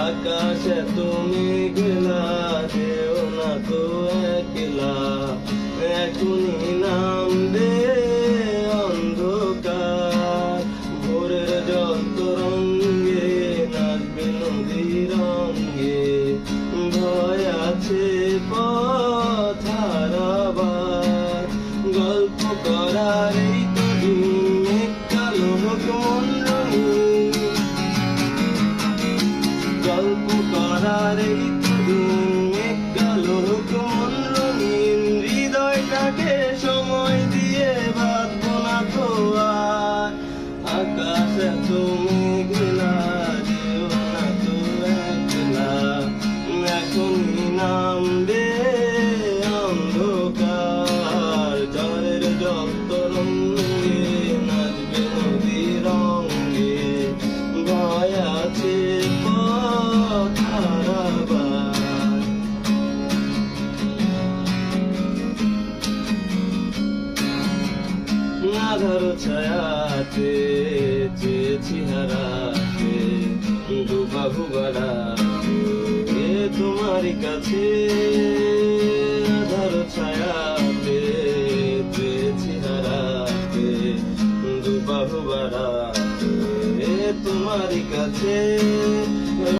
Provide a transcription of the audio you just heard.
আকাশে তুমি গেলা, যেও না তো একলা, এখনই নামবে অন্ধকার। ভোরের জল তরঙ্গে নাচবে নদী রঙ্গে, ভয় আছে পথ হারাবার। গল্প করার এই তো দিন, কালো হোক মন রঙিন। গল্প করার এই তো দিন, কালো হোক মন রঙিন। হৃদয়টাকে সময় দিয়ে বাঁধবো না তো আর। আকাশে তুমি গেলা, যেও না তো একলা, এখনই নামবে অন্ধকার। জলের জল তরঙ্গে নাচবে নদী রঙ্গে, ভয় আছে পথ হারাবার। আধার ছায়াতে চেয়েছি হারাতে, দুবাহু বাড়াতে তোমারই কাছে। আধার ছায়াতে চেয়েছি হারাতে, দুবাহু বাড়াতে তোমারই কাছে।